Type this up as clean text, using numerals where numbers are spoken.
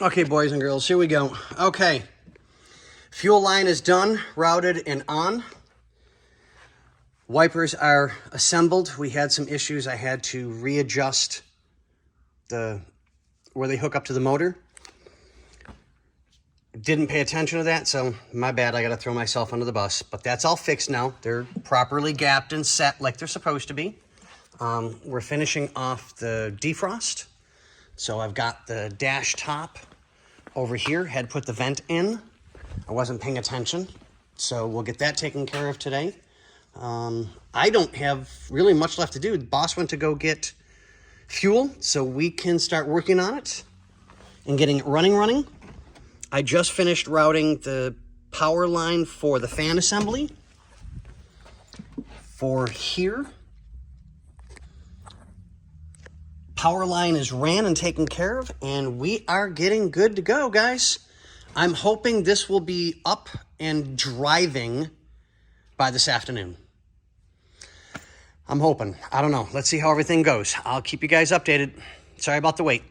Okay, boys and girls, here we go. Okay, fuel line is done, routed and on. Wipers are assembled. We had some issues. I had to readjust where they hook up to the motor. Didn't pay attention to that, so my bad. I got to throw myself under the bus. But that's all fixed now. They're properly gapped and set like they're supposed to be. We're finishing off the defrost. So I've got the dash top over here. Had put the vent in. I wasn't paying attention. So we'll get that taken care of today. I don't have really much left to do. The boss went to go get fuel so we can start working on it and getting it running. I just finished routing the power line for the fan assembly for here. Power line is ran and taken care of, and we are getting good to go, guys. I'm hoping this will be up and driving by this afternoon. I'm hoping. I don't know. Let's see how everything goes. I'll keep you guys updated. Sorry about the wait.